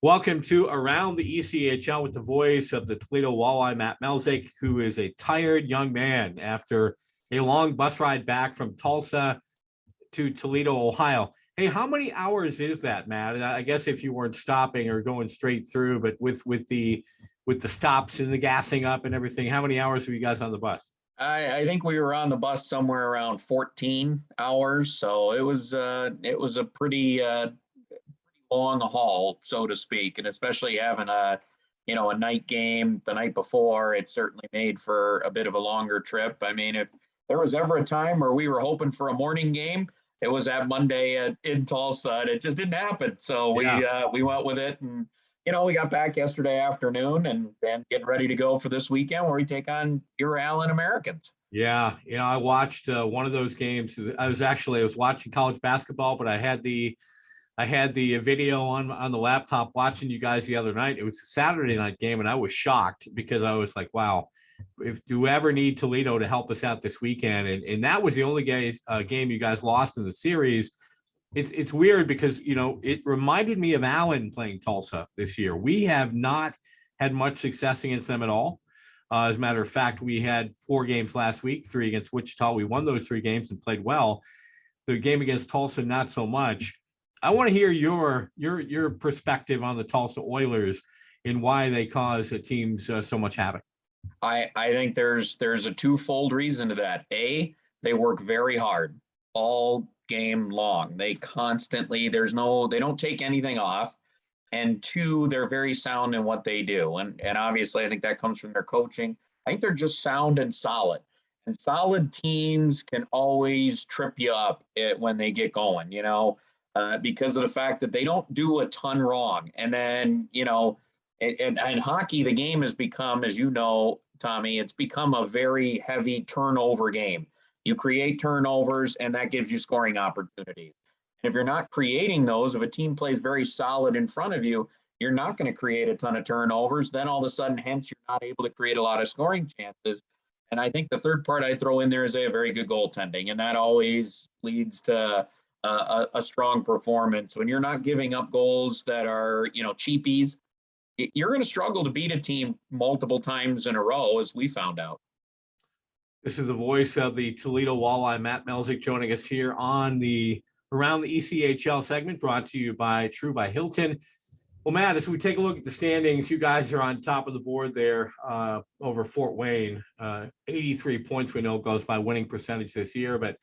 Welcome to Around the ECHL with the voice of the Toledo Walleye, Matt Melzak, who is a tired young man after a long bus ride back from Tulsa to Toledo, Ohio. Hey, how many hours is that, Matt? And I guess if you weren't stopping or going straight through, but with the stops and the gassing up and everything, how many hours were you guys on the bus? I think we were on the bus somewhere around 14 hours, so it was a pretty long haul, so to speak, and especially having a night game the night before, it certainly made for a bit of a longer trip. I mean, if there was ever a time where we were hoping for a morning game, it was that Monday in Tulsa, and it just didn't happen. So Yeah. we went with it, and we got back yesterday afternoon and getting ready to go for this weekend where we take on your Allen Americans. Yeah, I watched one of those games. I was watching college basketball, but I had the video on the laptop watching you guys the other night. It was a Saturday night game, and I was shocked because I was like, wow, if do we ever need Toledo to help us out this weekend? And that was the only game you guys lost in the series. It's weird because it reminded me of Allen playing Tulsa this year. We have not had much success against them at all. As a matter of fact, we had 4 games last week, 3 against Wichita. We won those 3 games and played well. The game against Tulsa, not so much. I want to hear your perspective on the Tulsa Oilers and why they cause teams so much havoc. I think there's a twofold reason to that. A, they work very hard all game long. They don't take anything off. And 2, they're very sound in what they do. And obviously I think that comes from their coaching. I think they're just sound and solid. And solid teams can always trip you up when they get going, because of the fact that they don't do a ton wrong. And then, and hockey, the game has become, as you know, Tommy, it's become a very heavy turnover game. You create turnovers, and that gives you scoring opportunities. And if you're not creating those, if a team plays very solid in front of you, you're not going to create a ton of turnovers. Then all of a sudden, hence, you're not able to create a lot of scoring chances. And I think the third part I throw in there is they have very good goaltending, and that always leads to a strong performance. When you're not giving up goals that are, cheapies, you're going to struggle to beat a team multiple times in a row, as we found out. This is the voice of the Toledo Walleye, Matt Melzak, joining us here on the Around the ECHL segment, brought to you by TRU by Hilton. Well, Matt, as we take a look at the standings, you guys are on top of the board there over Fort Wayne. 83 points we know goes by winning percentage this year. But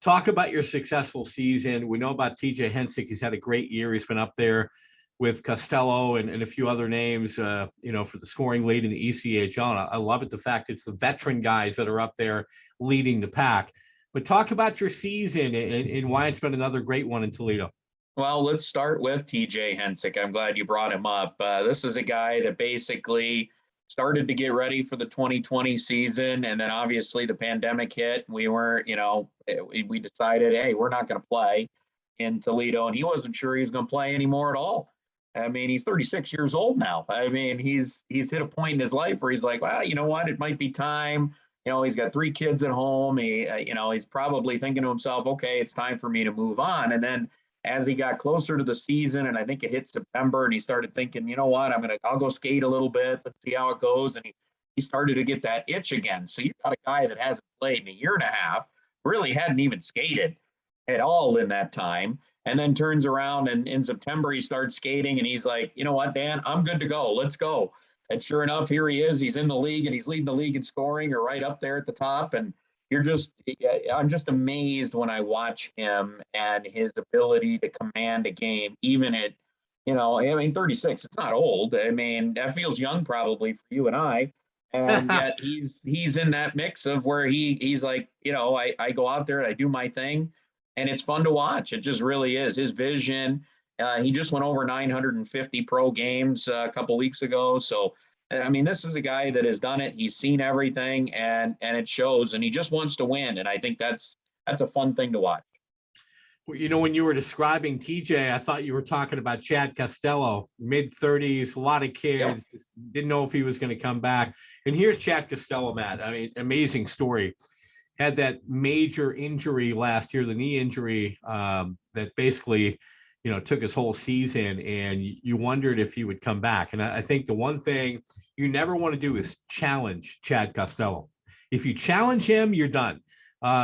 talk about your successful season. We know about TJ Hensek. He's had a great year. He's been up there with Costello and a few other names, for the scoring lead in the ECHL. And I love it, the fact it's the veteran guys that are up there leading the pack. But talk about your season and why it's been another great one in Toledo. Well, let's start with TJ Hensek. I'm glad you brought him up. This is a guy that basically started to get ready for the 2020 season. And then obviously the pandemic hit. We weren't, we decided, hey, we're not going to play in Toledo. And he wasn't sure he was going to play anymore at all. I mean, he's 36 years old now. I mean, he's hit a point in his life where he's like, well, you know what? It might be time. He's got 3 kids at home. He's probably thinking to himself, okay, it's time for me to move on. And then as he got closer to the season, and I think it hit September, and he started thinking, you know what, I'll go skate a little bit. Let's see how it goes. And he started to get that itch again. So you got a guy that hasn't played in a year and a half, really hadn't even skated at all in that time. And then turns around, and in September, he starts skating, and he's like, you know what, Dan, I'm good to go. Let's go. And sure enough, here he is. He's in the league, and he's leading the league in scoring, or right up there at the top. And I'm just amazed when I watch him and his ability to command a game, even at, 36, it's not old. I mean, that feels young probably for you and I. And yet he's in that mix of where he's like, I go out there and I do my thing, and it's fun to watch. It just really is. His vision. He just went over 950 pro games a couple weeks ago. So, I mean, this is a guy that has done it. He's seen everything, and it shows, and he just wants to win. And I think that's a fun thing to watch. Well, when you were describing TJ, I thought you were talking about Chad Costello, mid-30s, a lot of kids, Just didn't know if he was going to come back. And here's Chad Costello, Matt. I mean, amazing story. Had that major injury last year, the knee injury that basically, took his whole season, and you wondered if he would come back. And I think the one thing you never want to do is challenge Chad Costello. If you challenge him, you're done,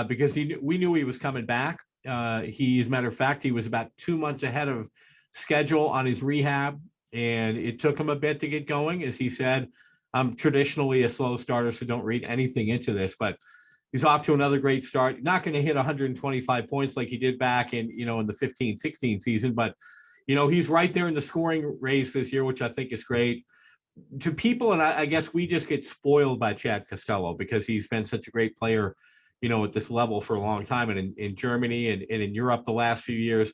because we knew he was coming back. As a matter of fact, he was about 2 months ahead of schedule on his rehab, and it took him a bit to get going. As he said, I'm traditionally a slow starter, so don't read anything into this, but he's off to another great start. Not going to hit 125 points like he did back in the 15-16 season, but he's right there in the scoring race this year, which I think is great to people. And I guess we just get spoiled by Chad Costello because he's been such a great player, at this level for a long time, and in Germany and in Europe the last few years.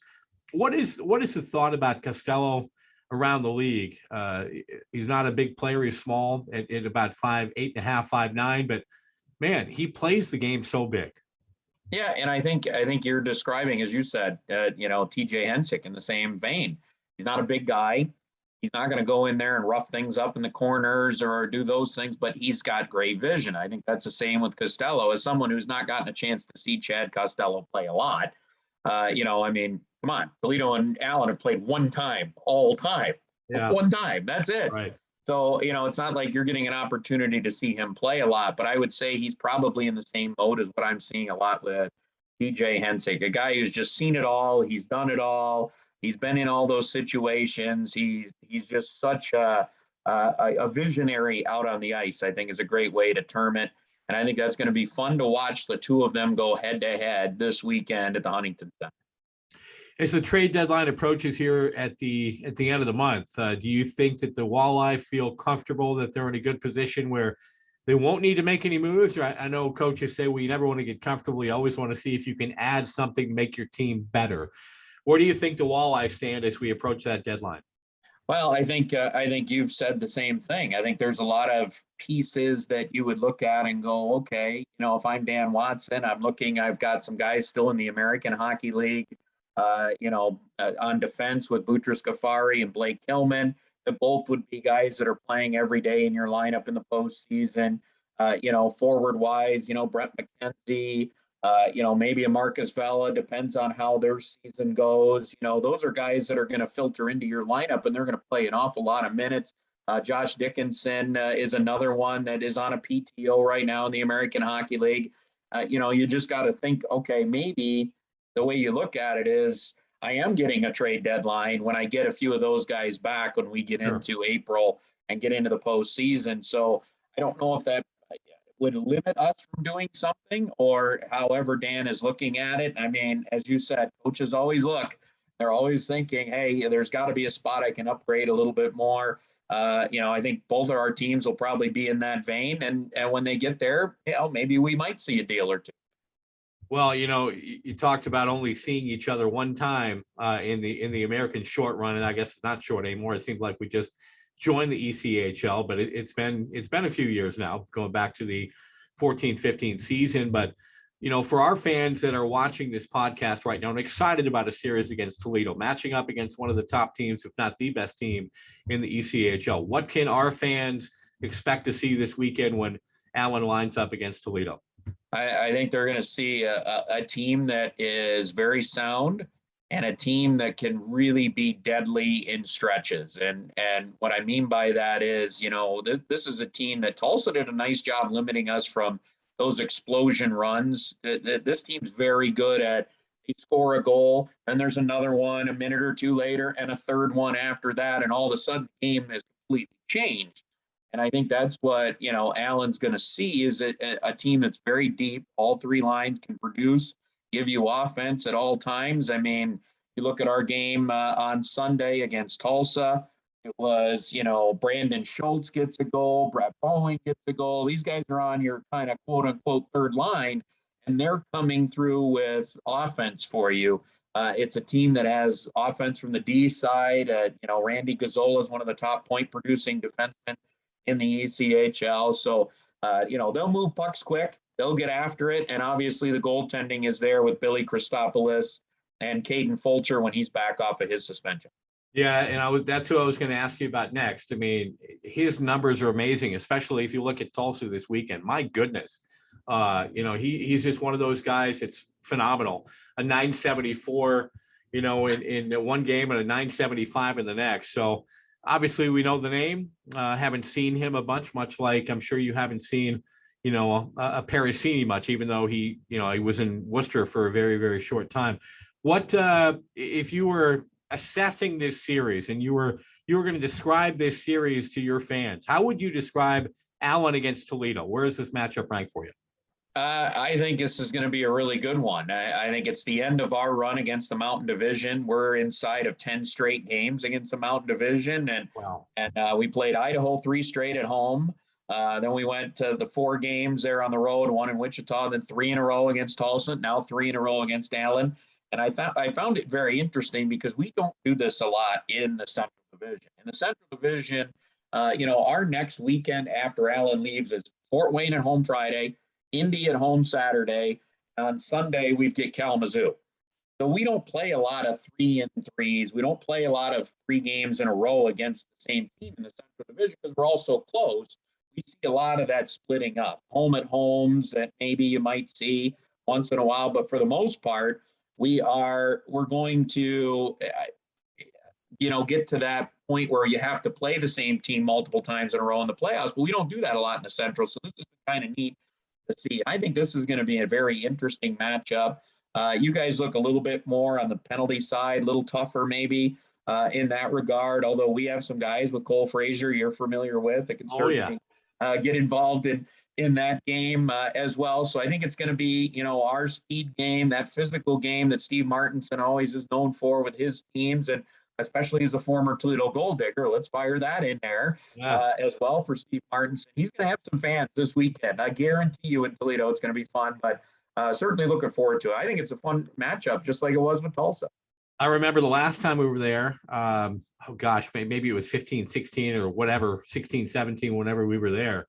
What is the thought about Costello around the league? He's not a big player. He's small at about 5'8.5", 5'9", but man, he plays the game so big. Yeah, and I think you're describing, as you said, TJ Hensek in the same vein. He's not a big guy. He's not going to go in there and rough things up in the corners or do those things, but he's got great vision. I think that's the same with Costello. As someone who's not gotten a chance to see Chad Costello play a lot, come on, Toledo and Allen have played one time all time. Yeah. One time, that's it. Right. So, it's not like you're getting an opportunity to see him play a lot, but I would say he's probably in the same mode as what I'm seeing a lot with TJ Hensek, a guy who's just seen it all. He's done it all. He's been in all those situations. He's just such a visionary out on the ice, I think is a great way to term it. And I think that's going to be fun to watch the two of them go head to head this weekend at the Huntington Center. As the trade deadline approaches here at the end of the month, do you think that the Walleye feel comfortable that they're in a good position where they won't need to make any moves? Or I know coaches say, well, you never want to get comfortable. You always want to see if you can add something to make your team better. Where do you think the Walleye stand as we approach that deadline? Well, I think you've said the same thing. I think there's a lot of pieces that you would look at and go, okay, if I'm Dan Watson, I've got some guys still in the American Hockey League, on defense with Boutros Ghafari and Blake Hillman, that both would be guys that are playing every day in your lineup in the postseason. Forward wise, Brett McKenzie, maybe a Marcus Vela, depends on how their season goes. Those are guys that are going to filter into your lineup, and they're going to play an awful lot of minutes. Josh Dickinson is another one that is on a PTO right now in the American Hockey League. You just got to think, okay, maybe the way you look at it is I am getting a trade deadline when I get a few of those guys back when we get into April and get into the postseason. So I don't know if that would limit us from doing something or however Dan is looking at it. I mean, as you said, coaches always look. They're always thinking, hey, there's got to be a spot I can upgrade a little bit more. I think both of our teams will probably be in that vein. And when they get there, maybe we might see a deal or two. Well, you talked about only seeing each other one time in the American short run, and I guess it's not short anymore. It seems like we just joined the ECHL, but it's been a few years now, going back to the 14-15 season. But for our fans that are watching this podcast right now, I'm excited about a series against Toledo, matching up against one of the top teams, if not the best team in the ECHL. What can our fans expect to see this weekend when Allen lines up against Toledo? I think they're going to see a team that is very sound and a team that can really be deadly in stretches. And what I mean by that is, this is a team that Tulsa did a nice job limiting us from those explosion runs. This team's very good at they score a goal, and there's another one a minute or two later, and a third one after that, and all of a sudden the game has completely changed. And I think that's what, Allen's going to see is a team that's very deep. All three lines can produce, give you offense at all times. I mean, you look at our game on Sunday against Tulsa, it was, Brandon Schultz gets a goal, Brett Bowen gets a goal. These guys are on your kind of quote unquote third line, and they're coming through with offense for you. It's a team that has offense from the D side. Randy Gazzola is one of the top point producing defensemen in the ECHL. So, they'll move pucks quick. They'll get after it. And obviously the goaltending is there with Billy Christopoulos and Caden Fulcher when he's back off of his suspension. Yeah, and that's who I was going to ask you about next. I mean, his numbers are amazing, especially if you look at Tulsa this weekend. My goodness. He's just one of those guys. It's phenomenal. A 974 in one game and a 975 in the next. So obviously we know the name, haven't seen him a bunch, much like I'm sure you haven't seen, a Parasini much, even though he was in Worcester for a very, very short time. What, if you were assessing this series and you were going to describe this series to your fans, how would you describe Allen against Toledo? Where is this matchup ranked for you? I think this is going to be a really good one. I think it's the end of our run against the Mountain Division. We're inside of 10 straight games against the Mountain Division, and Wow. we played Idaho 3 straight at home. Then we went to the 4 games there on the road, 1 in Wichita, then 3 in a row against Tulsa, now 3 in a row against Allen. And I found it very interesting because we don't do this a lot in the Central Division. In the Central Division, our next weekend after Allen leaves is Fort Wayne at home Friday, Indy at home Saturday. On Sunday, we get Kalamazoo. So we don't play a lot of 3-3s. We don't play a lot of 3 games in a row against the same team in the Central Division because we're all so close. We see a lot of that splitting up, home at homes that maybe you might see once in a while. But for the most part, we're going to, get to that point where you have to play the same team multiple times in a row in the playoffs. But we don't do that a lot in the Central. So this is kind of neat to see. I think this is going to be a very interesting matchup. You guys look a little bit more on the penalty side, a little tougher maybe in that regard, although we have some guys with Cole Frazier you're familiar with that can certainly get involved in that game as well. So I think it's going to be, our speed game, that physical game that Steve Martinson always is known for with his teams, and especially as a former Toledo goal digger. Let's fire that in there as well for Steve Martinson. He's going to have some fans this weekend. I guarantee you in Toledo it's going to be fun, but certainly looking forward to it. I think it's a fun matchup, just like it was with Tulsa. I remember the last time we were there, maybe it was 15, 16 or whatever, 16, 17, whenever we were there.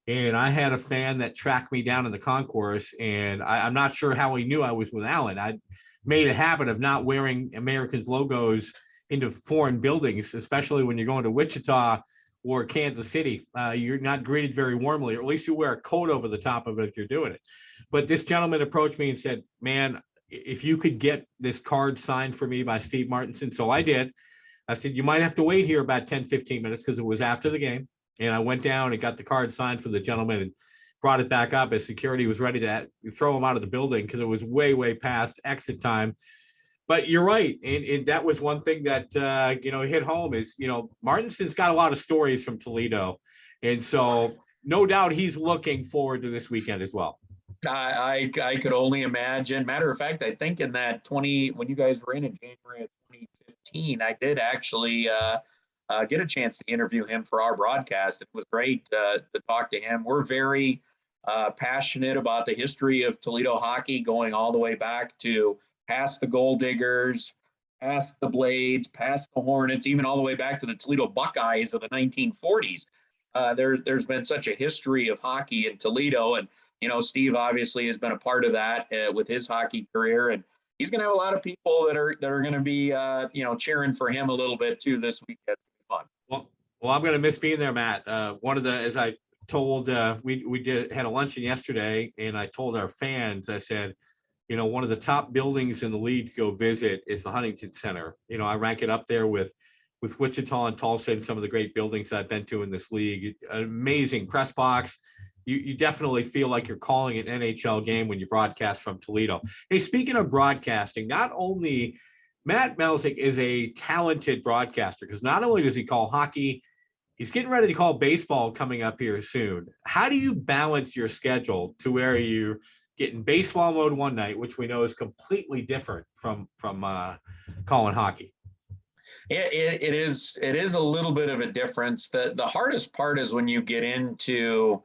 And I had a fan that tracked me down in the concourse, and I'm not sure how he knew I was with Allen. I made a habit of not wearing Americans logos into foreign buildings, especially when you're going to Wichita or Kansas City. You're not greeted very warmly, or at least you wear a coat over the top of it if you're doing it. But this gentleman approached me and said, man, if you could get this card signed for me by Steve Martinson. So I did. I said, you might have to wait here about 10, 15 minutes because it was after the game. And I went down and got the card signed for the gentleman and brought it back up as security was ready to throw him out of the building because it was way, way past exit time. But you're right. And that was one thing that, hit home is, Martinson's got a lot of stories from Toledo. And so no doubt he's looking forward to this weekend as well. I could only imagine. Matter of fact, I think in that when you guys were in January of 2015, I did actually get a chance to interview him for our broadcast. It was great to talk to him. We're very passionate about the history of Toledo hockey, going all the way back to past the Gold Diggers, past the Blades, past the Hornets, even all the way back to the Toledo Buckeyes of the 1940s. There's been such a history of hockey in Toledo, and Steve obviously has been a part of that with his hockey career, and he's going to have a lot of people that are going to be cheering for him a little bit too this weekend. Fun. Well, I'm going to miss being there, Matt. As I told, we had a luncheon yesterday, and I told our fans, I said, one of the top buildings in the league to go visit is the Huntington Center. I rank it up there with Wichita and Tulsa and some of the great buildings I've been to in this league. An amazing press box. You definitely feel like you're calling an NHL game when you broadcast from Toledo. Hey, speaking of broadcasting, not only Matt Melzak is a talented broadcaster, because not only does he call hockey, he's getting ready to call baseball coming up here soon. How do you balance your schedule to where you're getting baseball mode one night, which we know is completely different from calling hockey? It is a little bit of a difference. The hardest part is when you get into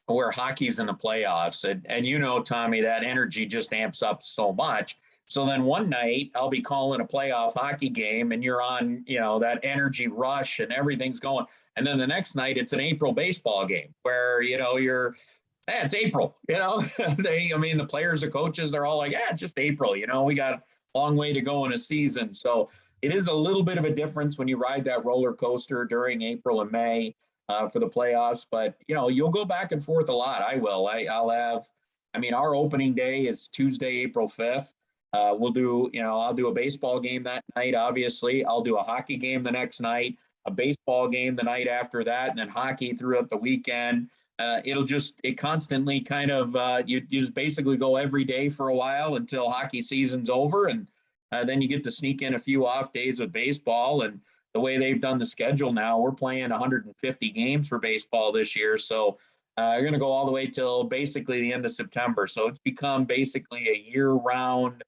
where hockey's in the playoffs, and Tommy, that energy just amps up so much. So then one night I'll be calling a playoff hockey game, and you're on, that energy rush and everything's going. And then the next night it's an April baseball game where, it's April, the players, the coaches, they're all like, it's just April, we got a long way to go in a season. So it is a little bit of a difference when you ride that roller coaster during April and May for the playoffs, but you'll go back and forth a lot. I'll have, our opening day is Tuesday, April 5th. We'll do, I'll do a baseball game that night. Obviously, I'll do a hockey game the next night, a baseball game the night after that, and then hockey throughout the weekend. It constantly kind of, you just basically go every day for a while until hockey season's over. And then you get to sneak in a few off days with baseball. And the way they've done the schedule now, we're playing 150 games for baseball this year. So we're going to go all the way till basically the end of September. So it's become basically a year-round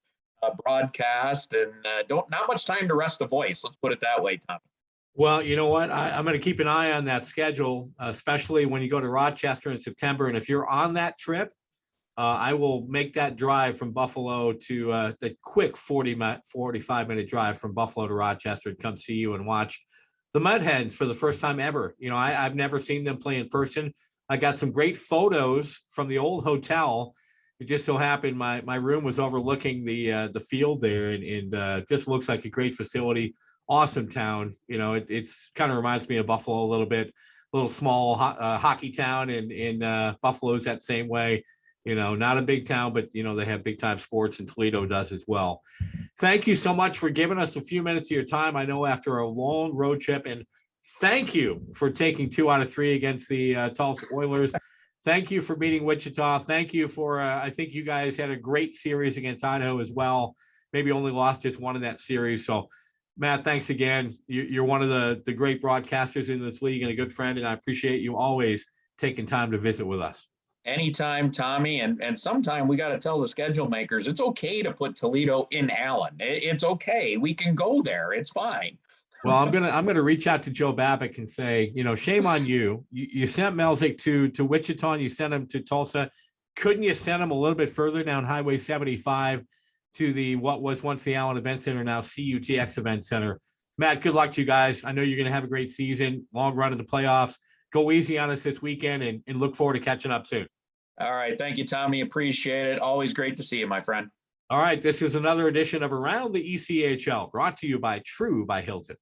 broadcast, and not much time to rest the voice. Let's put it that way, Tom. Well, you know what? I'm going to keep an eye on that schedule, especially when you go to Rochester in September. And if you're on that trip, I will make that drive from Buffalo to the quick 45-minute drive from Buffalo to Rochester and come see you and watch the Mudhens for the first time ever. I've never seen them play in person. I got some great photos from the old hotel. It just so happened my room was overlooking the field there, and just looks like a great facility. Awesome town. It's kind of reminds me of Buffalo a little bit, a little small hockey town, and Buffalo's that same way. Not a big town, but they have big time sports, and Toledo does as well. Thank you so much for giving us a few minutes of your time. I know after a long road trip, and thank you for taking 2 out of 3 against the Tulsa Oilers. Thank you for beating Wichita. Thank you for, I think you guys had a great series against Idaho as well. Maybe only lost just one in that series. So, Matt, thanks again. You're one of the great broadcasters in this league and a good friend, and I appreciate you always taking time to visit with us. Anytime, Tommy, and sometime we got to tell the schedule makers it's okay to put Toledo in Allen. It's okay. We can go there. It's fine. Well, I'm gonna reach out to Joe Babick and say, shame on you. You sent Melzak to Wichita, and you sent him to Tulsa. Couldn't you send him a little bit further down Highway 75 to what was once the Allen Event Center, now CUTX Event Center? Matt, good luck to you guys. I know you're gonna have a great season, long run in the playoffs. Go easy on us this weekend, and look forward to catching up soon. All right, thank you, Tommy. Appreciate it. Always great to see you, my friend. All right, this is another edition of Around the ECHL, brought to you by TRU by Hilton.